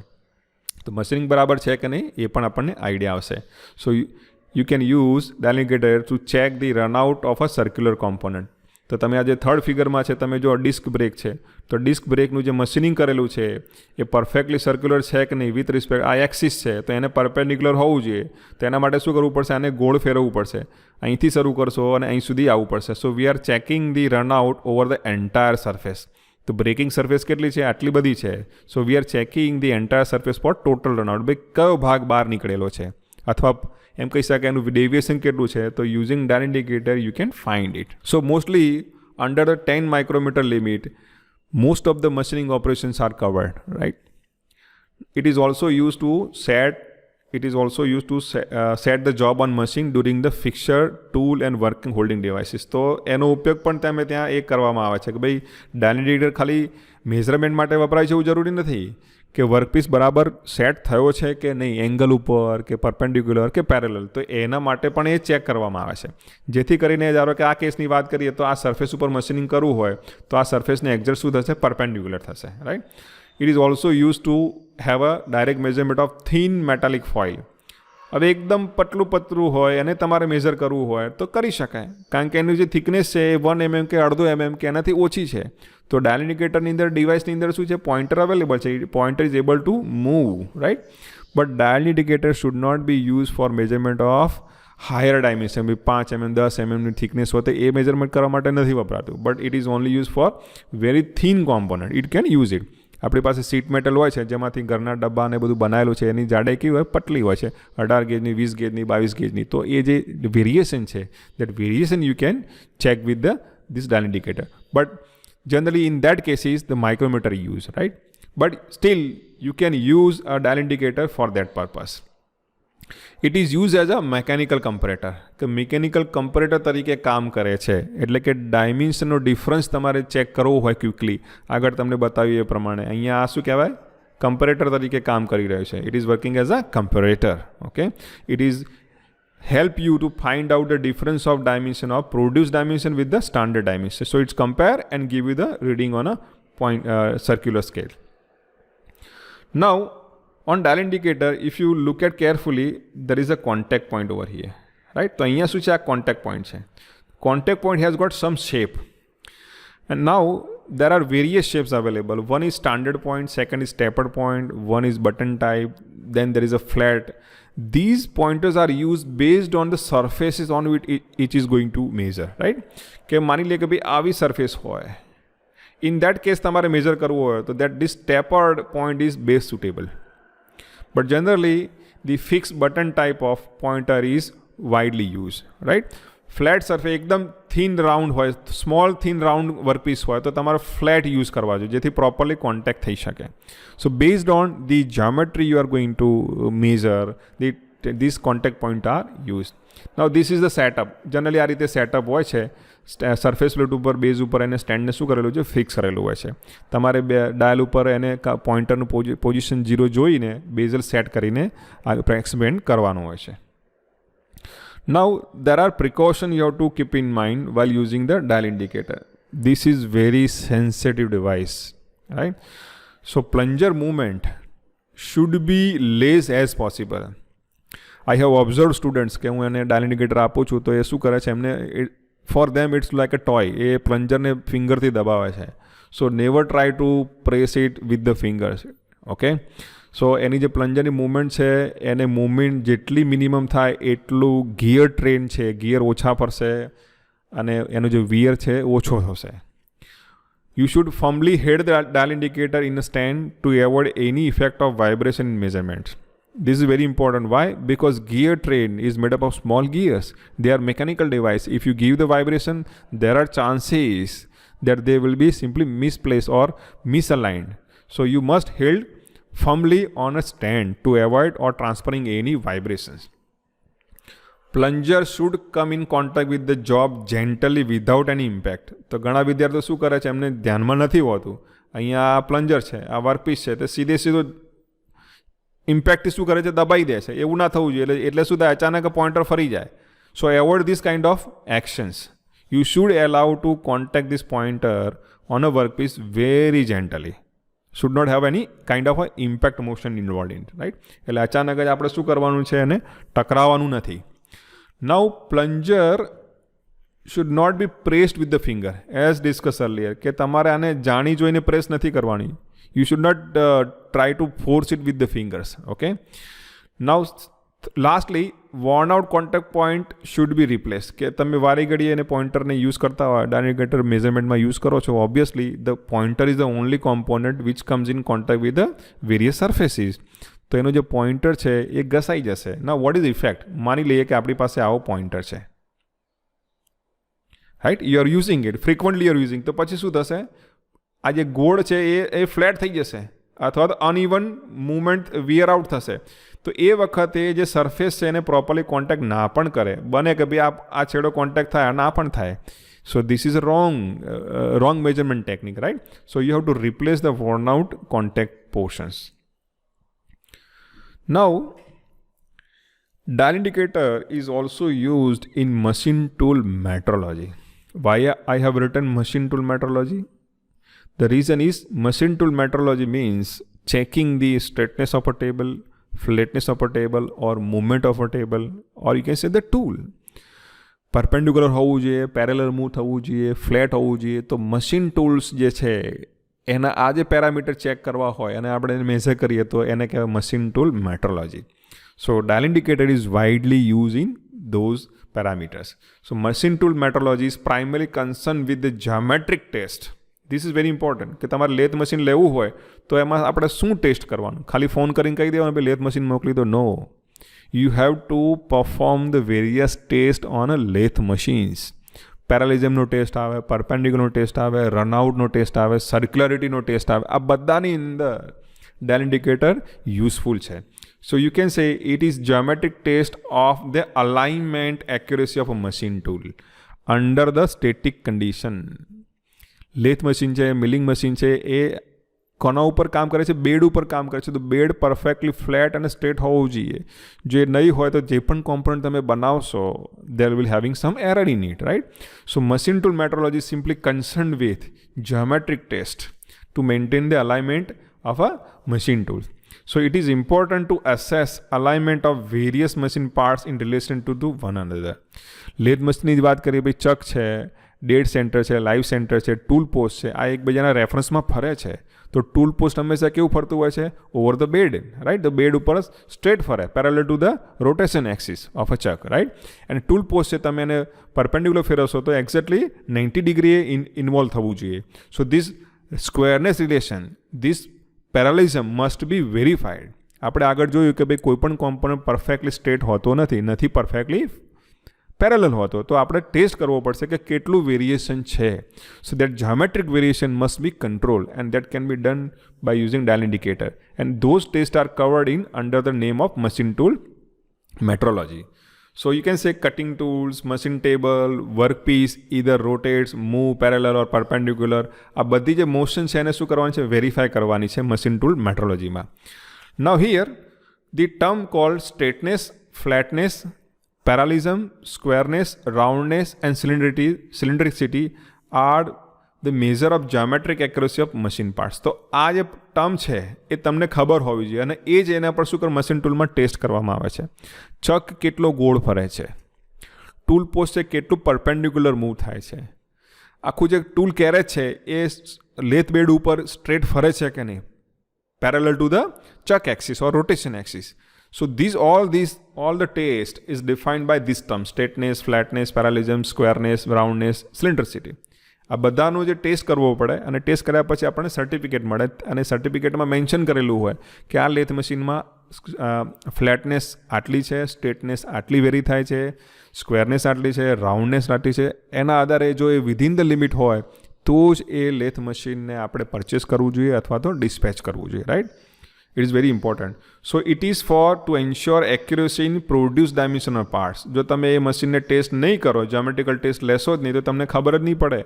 તો મશીનિંગ બરાબર છે કે નહીં એ પણ આપણને આઈડિયા આવશે. સો you can use dial indicator to check the run out of a circular component. તો તમે આ જે થર્ડ ફિગરમાં છે તમે જો ડિસ્ક બ્રેક છે, તો ડિસ્ક બ્રેકનું જે મશીનિંગ કરેલું છે એ પરફેક્ટલી સર્ક્યુલર છે કે નહીં વિથ રિસ્પેક્ટ આ એક્સિસ છે તો એને પરપેન્ડિક્યુલર હોવું જોઈએ. તો એના માટે શું કરવું પડશે, આને ગોળ ફેરવવું પડશે. અહીંથી શરૂ કરશો અને અહીં સુધી આવવું પડશે. So we are checking the runout over the entire surface. તો બ્રેકિંગ સરફેસ કેટલી છે, આટલી બધી છે. So we are checking the entire surface for total runout, ભાઈ કયો ભાગ બહાર નીકળેલો છે, અથવા એમ કહી શકાય એનું ડેવિએશન કેટલું છે. તો using dial indicator you can find it. So mostly under the 10 micrometer limit most of the machining operations are covered, right. It is also used to set It is also used to set the job on machine during the fixture, tool and working holding devices. તો એનો ઉપયોગ પણ તમે ત્યાં એ કરવામાં આવે છે કે ભાઈ ડાયલ ઇન્ડિકેટર ખાલી મેઝરમેન્ટ માટે વપરાય છે એવું જરૂરી નથી કે વર્કપીસ બરાબર સેટ થયો છે કે નહીં, એંગલ ઉપર કે પરપેન્ડિક્યુલર કે પેરેલલ, તો એના માટે પણ એ ચેક કરવામાં આવે છે. જેથી કરીને ધારો કે આ કેસની વાત કરીએ તો આ સરફેસ ઉપર મશીનિંગ કરવું હોય તો આ સરફેસને એક્ઝેક્ટ શું થશે, પરપેન્ડિક્યુલર થશે, right. It is also used to have a direct measurement of thin metallic foil. હવે એકદમ પતલું હોય અને તમારે મેઝર કરવું હોય તો કરી શકાય, કારણ કે એનું જે થિકનેસ છે એ 1 mm કે અડધો mm કે એનાથી ઓછી છે. તો ડાયલ ઇન્ડિકેટરની અંદર ડિવાઇસની અંદર શું છે, પોઇન્ટર અવેલેબલ છે, pointer is able to move, right. But dial indicator should not be use for measurement of higher dimension, 5 mm 10 mm ની થિકનેસ હોય તો એ મેજરમેન્ટ કરવા માટે નથી વપરાતું. But it is only use for very thin component, it can use it. આપણી પાસે સીટ મેટલ હોય છે જેમાંથી ઘરના ડબ્બા ને બધું બનાવેલું છે, એની જાડાઈ કેવી હોય, પતલી હોય છે, 18 ગેજની, 20 ગેજની, 22 ગેજની. તો એ જે વેરિએશન છે, that variation you can check with this dial indicator. But generally in that cases the micrometer used, right? But still you can use a dial indicator for that purpose. It is used as a mechanical comparator. કે mechanical comparator તરીકે કામ કરે છે, એટલે કે ડાયમેન્શનનો difference તમારે check કરવો હોય ક્વિકલી, આગળ તમને બતાવ્યું એ પ્રમાણે અહીંયા આ શું કહેવાય, કમ્પરેટર તરીકે કામ કરી રહ્યું છે. It is working as a comparator. Okay, it is help you to find out the difference of dimension of produced dimension with the standard dimension. So it's compare and give you the reading on a point circular scale. Now on dial indicator, if you look at carefully, there is a contact point over here, right? So અહીંયા શું છે, આ contact point છે. Contact point has got some shape, and now there are various shapes available. One is standard point, second is tapered point, one is button type, then there is a flat. These pointers are used based on the surfaces on which it is going to measure, right? કે માની લે કે ભાઈ આવી surface હોય, in that case તમારે major કરવું હોય તો that this tapered point is best suitable. But generally the fixed button type of pointer is widely used, right? Flat surface એકદમ થિન રાઉન્ડ હોય, સ્મોલ થિન રાઉન્ડ વર્કપીસ હોય તો તમારે flat use કરવા જોઈએ જેથી પ્રોપરલી કોન્ટેક્ટ થઈ શકે. So based on the geometry you are going to measure this contact point are use. Now this is the setup. Generally આ રીતે સેટઅપ હોય છે. સરફેસ પ્લેટ ઉપર, બેઝ ઉપર એને સ્ટેન્ડને શું કરેલું છે, ફિક્સ કરેલું હોય છે. તમારે બે ડાયલ ઉપર એને પોઈન્ટરનું પોઝિશન 0 જોઈને બેઝલ સેટ કરીને આ એક્સપેરિમેન્ટ કરવાનું હોય છે. Now there are precautions you have to keep in mind while using the dial indicator. This is very sensitive device, right? So plunger movement should be less as possible. I have observed students કે હું એને dial indicator આપું છું તો એ શું કરે છે, એમને for them it's like a toy. એ પ્લન્જરને ફિંગરથી દબાવે છે. So never try to press it with the fingers, okay? સો એની જે પ્લન્જરની મૂવમેન્ટ છે એને મૂવમેન્ટ જેટલી મિનિમમ થાય એટલું ગિયર ટ્રેન છે, ગિયર ઓછા ફરશે અને એનો જે વિયર છે ઓછો થશે. You should ફર્મલી had the dial indicator in a stand to avoid any effect of vibration in measurement. This is very important. Why? Because gear train is made up of small gears. They are mechanical device. If you give the vibration, there are chances that they will be simply misplaced or misaligned. So you must hold firmly on a stand to avoid or transferring any vibrations. Plunger should come in contact with the job gently without any impact. તો ઘણા વિદ્યાર્થીઓ શું કરે છે, એમને ધ્યાનમાં નથી હોતું, અહીંયા આ પ્લન્જર છે, આ વર્કપીસ છે, તો સીધો ઇમ્પેક્ટ શું કરે છે, દબાઈ દે છે. એવું ના થવું જોઈએ. એટલે શું થાય, અચાનક પોઇન્ટર ફરી જાય. So avoid this kind of actions. You should allow to contact this pointer on a workpiece very gently. should not have any kind of a impact motion involved in it, right? એટલે અચાનક જ આપણે શું કરવાનું છે, એને ટકરાવવાનું નથી. Now plunger should not be pressed with the finger as discussed earlier. કે તમારે આને જાણી જોઈને પ્રેસ નથી કરવાની. You should not try to force it with the fingers, okay? Now lastly, worn out contact point should be replaced. કે તમે વારી ઘડી એને પોઇન્ટરને યુઝ કરતા હોય, ડાયલ ઇન્ડિકેટર મેઝરમેન્ટમાં યુઝ કરો છો, obviously the pointer is the only component which comes in contact with the various surfaces. તો એનો જે પોઇન્ટર છે એ ઘસાઈ જશે. ના વોટ ઇઝ ઇફેક્ટ? માની લઈએ કે આપણી પાસે આવો પોઇન્ટર છે, right? You are using it frequently, you are using. તો પછી શું થશે, આ જે ગોળ છે એ ફ્લેટ થઈ જશે, અથવા તો અનઇવન મૂવમેન્ટ વિયર આઉટ થશે, તો એ વખતે જે સરફેસ છે એને પ્રોપરલી કોન્ટેક્ટ ના પણ કરે, બને કે ભાઈ આ છેડો કોન્ટેક્ટ થાય ના પણ થાય. So this is a wrong measurement technique, right? So you have to replace the worn out contact portions. Now, dial indicator is also used in machine tool metrology. Why I have written machine tool metrology? The reason is machine tool metrology means checking the straightness of a table, flatness of a table, or movement of a table, or you can say the tool. Perpendicular હોવું જોઈએ, parallel move થવું જોઈએ, flat હોવું જોઈએ. તો machine tools જે છે એના આ જે પેરામીટર ચેક કરવા હોય અને આપણે મેઝર કરીએ તો એને કહેવાય machine tool metrology. So dial indicator is widely use in those parameters. So machine tool metrology is primary concern with the geometric test. This is very important કે તમારે લેથ મશીન લેવું હોય તો એમાં આપણે શું ટેસ્ટ કરવાનું? ખાલી ફોન કરીને કહી દેવાનું ભાઈ લેથ મશીન મોકલી દો? નો. You have to perform the various tests on a lathe machines. પેરાલિઝમનો ટેસ્ટ આવે, પરપેન્ડિક્યુલરનો ટેસ્ટ આવે, રનઆઉટનો ટેસ્ટ આવે, સર્ક્યુલારિટીનો ટેસ્ટ આવે. આ બધાની અંદર ડાયલ ઇન્ડિકેટર યુઝફુલ છે. So you can say it is geometric test of the alignment accuracy of a machine tool under the static condition. Lathe machine છે, મિલિંગ મશીન છે, એ કોના ઉપર કામ કરે છે? બેડ ઉપર કામ કરે છે. તો બેડ પરફેક્ટલી ફ્લેટ અને સ્ટ્રેટ હોવું જોઈએ. જો એ નહીં હોય તો જે પણ કોમ્પોનન્ટ તમે બનાવશો there will having some error in it, right? So machine tool metrology simply concern with geometric test to maintain the alignment of a machine tool. So it is important to assess alignment of various machine parts in relation to one another. Lathe મશીનની જ વાત કરીએ, ભાઈ ચક છે, dead centre છે, live centre છે, tool post છે, આ એકબીજાના રેફરન્સમાં ફરે છે. તો ટૂલ પોસ્ટ હંમેશા કેવું ફરતું હોય છે? Over the bed, right? The bed ઉપર સ્ટ્રેટ ફરે, parallel to the rotation axis of a chuck, right? અને ટૂલ પોસ્ટ છે, તમે એને પરપેન્ડિક્યુલર ફેરવશો તો એક્ઝેક્ટલી 90 ડિગ્રીએ ઇન્વોલ્વ થવું જોઈએ. So this squareness relation, this parallelism must be verified. આપણે આગળ જોયું કે ભાઈ કોઈ પણ કોમ્પોનન્ટ પરફેક્ટલી સ્ટ્રેટ હોતો નથી પરફેક્ટલી પેરેલલ હોતો, તો આપણે ટેસ્ટ કરવો પડશે કે કેટલું વેરિએશન છે. So that geometric variation must be control and that can be done by using dial indicator and those test are covered in under the name of machine tool metrology. So you can say cutting tools, machine table, workpiece either rotates, move parallel or perpendicular. આ બધી જે motion છે એને શું કરવાની છે? Verify કરવાની છે મશીન ટૂલ મેટ્રોલોજીમાં. Now here the term called straightness, flatness, parallelism, squareness, roundness and cylindricity are the measure of geometric accuracy of machine parts. તો આ જે ટર્મ છે એ તમને ખબર હોવી જોઈએ અને એ જ એના પર શું કર મશીન ટૂલમાં ટેસ્ટ કરવામાં આવે છે. ચક કેટલો ગોળ ફરે છે, ટૂલ પોસ્ટ છે કેટલું પરપેન્ડિક્યુલર મૂવ થાય છે, આખું જે ટૂલ કેરેજ છે એ લેથ બેડ ઉપર સ્ટ્રેટ ફરે છે કે નહીં, parallel to the chuck axis or rotation axis. So all the taste is defined by this term: straightness, flatness, parallelism, squareness, roundness, cylindricity. આ બધાનો જે ટેસ્ટ કરવો પડે અને ટેસ્ટ કર્યા પછી આપણને સર્ટિફિકેટ મળે અને સર્ટિફિકેટમાં મેન્શન કરેલું હોય કે આ લેથ મશીનમાં ફ્લેટનેસ આટલી છે, સ્ટ્રેટનેસ આટલી વેરી થાય છે, સ્ક્વેરનેસ આટલી છે, રાઉન્ડનેસ આટલી છે. એના આધારે જો એ વિધિન ધ લિમિટ હોય તો જ એ લેથ મશીનને આપણે પરચેસ કરવું જોઈએ અથવા તો ડિસ્પેચ કરવું જોઈએ, right? It is very important. So it is for to ensure accuracy in produced dimensional parts. જો તમે એ મશીનને ટેસ્ટ નહીં કરો, જ્યોમેટ્રિકલ ટેસ્ટ લેશો જ નહીં, તો તમને ખબર જ નહીં પડે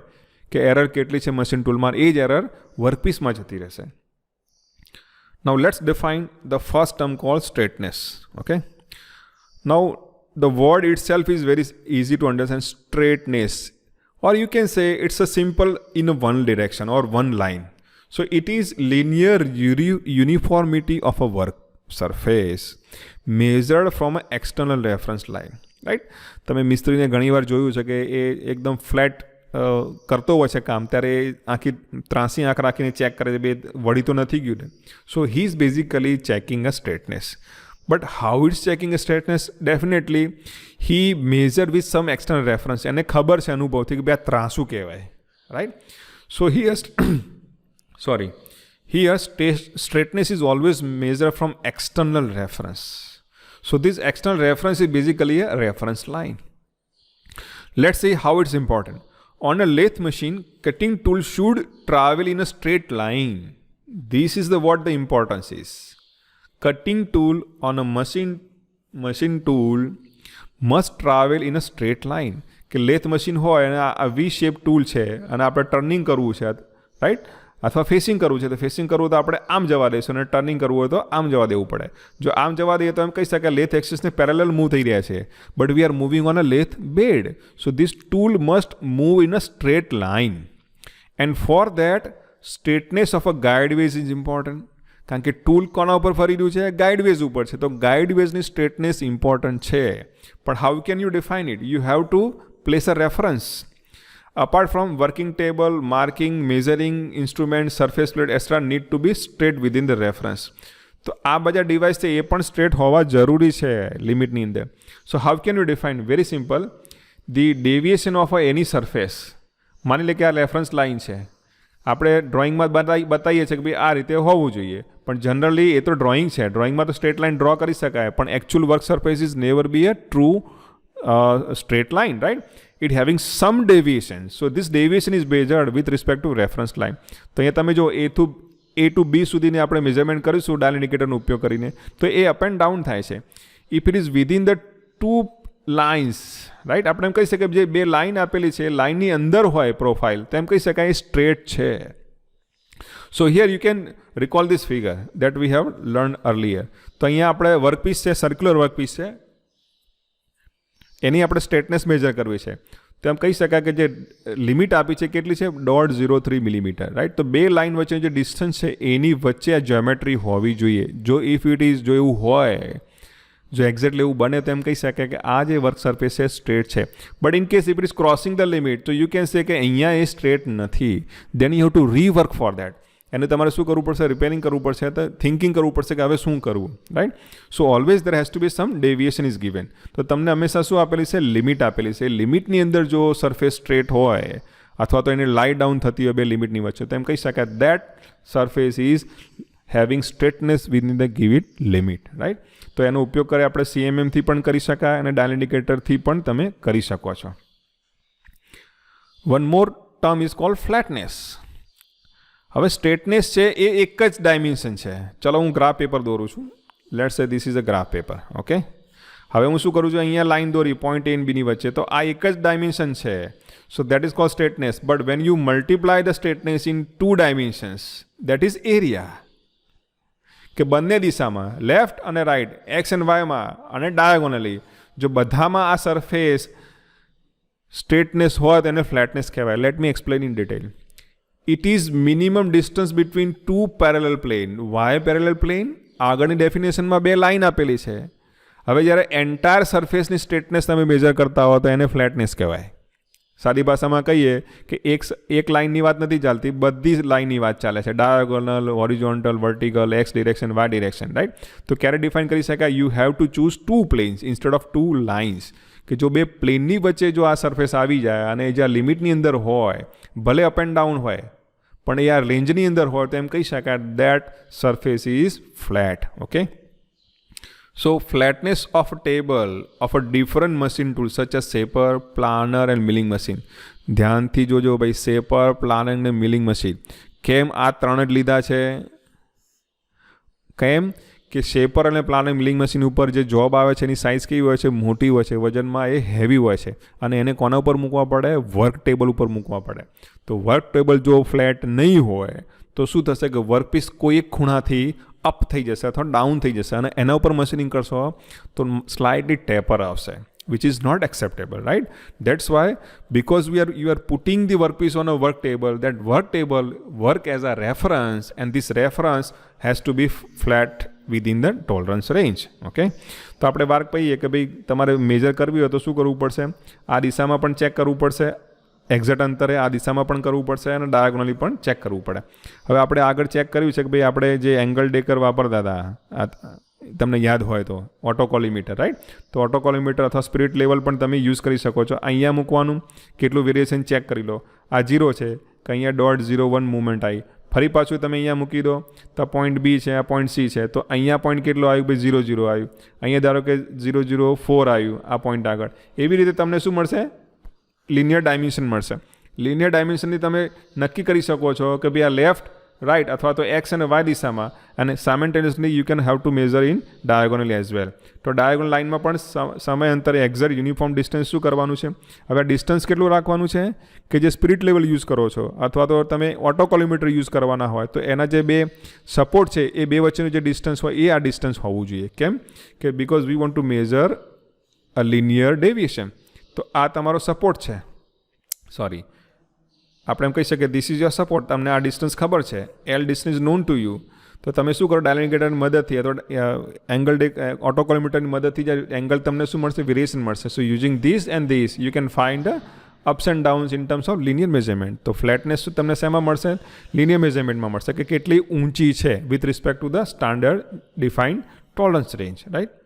કે એરર કેટલી છે મશીન ટૂલમાં. એ જ એરર વર્કપીસમાં જતી રહેશે. Now let's define the first term called straightness. Okay. Now the word itself is very easy to understand. Straightness, or you can say it's a simple in one direction or one line. So it is linear uniformity of a work surface measured from an external reference line, right? તમે મિસ્ત્રીને ઘણીવાર જોયું છે કે એ એકદમ flat કરતો હોય છે કામ, ત્યારે આખી ત્રાસી આંખ રાખીને ચેક કરે છે બે વળી તો નથી ગયું ને. So he is basically checking a straightness. But how it's checking a straightness? Definitely he measure with some external reference. એને ખબર છે અનુભવથી કે બે આ ત્રાસું કહેવાય, right? So Here straightness is always measured from external reference. So this external reference is basically a reference line. Let's see how it's important. On a lathe machine, cutting tool should travel in a straight line. This is what the importance is. Cutting tool on a machine tool must travel in a straight line. કે lathe machine હોય અને આ વી shape tool છે અને આપણે turning કરવું છે, right, અથવા ફેસિંગ કરવું છે, તો ફેસિંગ કરવું તો આપણે આમ જવા દઈશું અને ટર્નિંગ કરવું હોય તો આમ જવા દેવું પડે. જો આમ જવા દઈએ તો એમ કહી શકાય લેથ એક્સિસને પેરેલલ મૂવ થઈ રહ્યા છે, but we are moving on a lathe bed. So this tool must move in a straight line, and for that straightness of a guideways is important. કારણ કે ટૂલ કોના ઉપર ફરી રહ્યું છે? ગાઈડવેઝ ઉપર છે, તો ગાઈડવેઝની સ્ટ્રેટનેસ ઇમ્પોર્ટન્ટ છે. પણ how can you define it? You have two place a reference. Apart from working table, marking, measuring instrument, surface plate, etc. need to be straight within the reference. તો આ બધા ડિવાઇસ છે એ પણ straight હોવા જરૂરી છે લિમિટની અંદર. So how can you define? Very simple. The deviation of any surface, માની લે કે આ રેફરન્સ લાઇન છે, આપણે ડ્રોઈંગમાં બતાવીએ છીએ કે ભાઈ આ રીતે હોવું જોઈએ, પણ જનરલી એ તો ડ્રોઈંગ છે, ડ્રોઈંગમાં તો સ્ટ્રેટ લાઇન ડ્રો કરી શકાય, પણ actual work surface is never be a true straight line, right? It having some deviation. So this deviation is measured with respect to reference line. તો અહીંયા તમે જો A to B સુધીને આપણે measurement કરીશું dial ઇન્ડિકેટરનો ઉપયોગ કરીને, તો એ અપ એન્ડ ડાઉન થાય છે. If it is within the two lines, right, આપણે એમ કહી શકીએ જે બે લાઇન આપેલી છે લાઇનની અંદર હોય પ્રોફાઇલ, તો એમ કહી શકાય સ્ટ્રેટ છે. So here you can recall this figure that we have learn earlier. તો અહીંયા આપણે વર્કપીસ છે, સર્ક્યુલર વર્કપીસ છે, એની આપણે સ્ટ્રેટનેસ મેજર કરવી છે. તો એમ કહી શકાય કે જે લિમિટ આપી છે કેટલી છે? 0.03 મિલીમીટર, રાઈટ. તો બે લાઇન વચ્ચે જે ડિસ્ટન્સ છે એની વચ્ચે આ જ્યોમેટ્રી હોવી જોઈએ. જો ઇફ ઇટ ઇઝ, જો એવું હોય, જો એક્ઝેક્ટલી એવું બને, તો એમ કહી શકાય કે આ જે વર્ક સરફેસ છે સ્ટ્રેટ છે. But in case if it is crossing the limit, તો યુ કેન સે કે અહીંયા એ સ્ટ્રેટ નથી, then you have to rework for that. એને તમારે શું કરવું પડશે? રિપેરિંગ કરવું પડશે, તો થિંકિંગ કરવું પડશે કે હવે શું કરવું, right. So always there has to be some deviation is given. તો તમને હંમેશા શું આપેલી છે? લિમિટ આપેલી છે. લિમિટની અંદર જો સરફેસ સ્ટ્રેટ હોય અથવા તો એને લાઈ ડાઉન થતી હોય બે લિમિટની વચ્ચે, તો એમ કહી શકાય that surface is having straightness within the given limit, right. તો એનો ઉપયોગ કરે આપણે CMMથી પણ કરી શકાય અને ડાયલ ઇન્ડિકેટરથી પણ તમે કરી શકો છો. One more term is called flatness. હવે સ્ટ્રેટનેસ છે એ એક જ ડાયમેન્શન છે. ચલો હું ગ્રાફ પેપર દોરું છું. Let's say this is a graph paper, okay. હવે હું શું કરું છું? અહીંયા લાઇન દોરી પોઈન્ટ A અને B ની વચ્ચે, તો આ એક જ ડાયમેન્શન છે. So that is called straightness. But when you multiply the straightness in 2 dimensions, that is area. કે બંને દિશામાં, લેફ્ટ અને રાઈટ, એક્સ એન્ડ વાયમાં અને ડાયાગોનલી, જો બધામાં આ સરફેસ સ્ટ્રેટનેસ હોય તો એને ફ્લેટનેસ કહેવાય. Let me explain in detail. It is minimum distance between two parallel plane. Why parallel plane? આગળની ડેફિનેશનમાં બે લાઇન આપેલી છે. હવે જ્યારે એન્ટાયર સરફેસની સ્ટ્રેટનેસ તમે મેજર કરતા હો તો એને ફ્લેટનેસ કહેવાય. સાદી ભાષામાં કહીએ કે એક લાઇનની વાત નથી ચાલતી, બધી લાઇનની વાત ચાલે છે. Diagonal, horizontal, vertical, X direction, Y direction, right. તો ક્યારે ડિફાઇન કરી શકાય? You have to choose 2 planes instead of 2 lines. કે જો બે પ્લેનની વચ્ચે જો આ સરફેસ આવી જાય અને એ જ્યાં લિમિટની અંદર હોય, ભલે અપ એન્ડ ડાઉન હોય, પણ એ આ રેન્જની અંદર હોય, તો એમ કહી શકાય that surface is flat, okay. So flatness of table of a different machine tool such as shaper, planer and milling machine. ધ્યાનથી જોજો ભાઈ, શેપર, પ્લાનર અને મિલિંગ મશીન. કેમ આ 3 જ લીધા છે? કેમ કે શેપર અને પ્લાનર મિલિંગ મશીન ઉપર જે જોબ આવે છે એની સાઇઝ કેવી હોય છે? મોટી હોય છે, વજનમાં એ હેવી હોય છે, અને એને કોના ઉપર મૂકવા પડે? વર્ક ટેબલ ઉપર મૂકવા પડે. તો વર્ક ટેબલ જો ફ્લેટ નહીં હોય તો શું થશે કે વર્કપીસ કોઈ એક ખૂણાથી અપ થઈ જશે અથવા ડાઉન થઈ જશે, અને એના ઉપર મશીનિંગ કરશો તો સ્લાઇટલી ટેપર આવશે, which is not acceptable, right? That's why, because you are putting the workpiece on a work table, that work table work as a reference, and this reference has to be flat within the tolerance range, okay? તો આપણે વાત કહીએ કે ભાઈ તમારે major કરવી હોય તો શું કરવું પડશે? આ દિશામાં પણ ચેક કરવું પડશે, એક્ઝેક્ટ અંતરે આ દિશામાં પણ કરવું પડશે, અને ડાયાગોનલી પણ ચેક કરવું પડે. હવે આપણે આગળ ચેક કર્યું છે કે ભાઈ આપણે જે એંગલ ડેકર વાપરતા હતા, તમને યાદ હોય તો ઓટોકોલીમીટર, રાઈટ. તો ઓટોકોલીમીટર અથવા સ્પિરિટ લેવલ પણ તમે યુઝ કરી શકો છો. અહીંયા મૂકવાનું, કેટલું વેરિએશન ચેક કરી લો. આ 0 છે કે અહીંયા 0.01 મૂવમેન્ટ આવી, ફરી પાછું તમે અહીંયા મૂકી દો તો પોઈન્ટ B છે, આ પોઈન્ટ C છે, તો અહીંયા પોઈન્ટ કેટલો આવ્યું? ભાઈ 0.0 આવ્યું. અહીંયા ધારો કે 0.04 આવ્યું આ પોઈન્ટ આગળ. એવી રીતે તમને શું મળશે? લિનિયર ડાયમેન્શન મળશે. લિનિયર ડાયમેન્શનથી તમે નક્કી કરી શકો છો કે ભાઈ આ લેફ્ટ રાઈટ, અથવા તો એક્સ અને વાય દિશામાં, અને simultaneously you can have to measure in diagonally as well. તો ડાયાગોનલ લાઇનમાં પણ સમયાંતરે એક્ઝેક્ટ યુનિફોર્મ ડિસ્ટન્સ શું કરવાનું છે? હવે ડિસ્ટન્સ કેટલું રાખવાનું છે કે જે સ્પિરિટ લેવલ યુઝ કરો છો, અથવા તો તમે ઓટોકોલિમીટર યુઝ કરવાના હોય તો એના જે બે સપોર્ટ છે એ બે વચ્ચેનું જે ડિસ્ટન્સ હોય એ આ ડિસ્ટન્સ હોવું જોઈએ. કેમ કે because we want two measure a linear deviation. તો આ તમારો સપોર્ટ છે, સોરી આપણે એમ કહી શકીએ ધીસ ઇઝ યોર સપોર્ટ. તમને આ ડિસ્ટન્સ ખબર છે, L distance non to you. તો તમે શું કરો, ડાયલ ઇન્ડિકેટરની મદદથી અથવા એંગલ ઓટોકોલિમીટરની મદદથી જે એંગલ તમને શું મળશે, વેરિએશન મળશે. So using this and this you can find ups and downs in terms of linear measurement. તો ફ્લેટનેસ તમને શેમાં મળશે? લિનિયર મેઝરમેન્ટમાં મળશે કે કેટલી ઊંચી છે with respect to the standard defined tolerance range, right.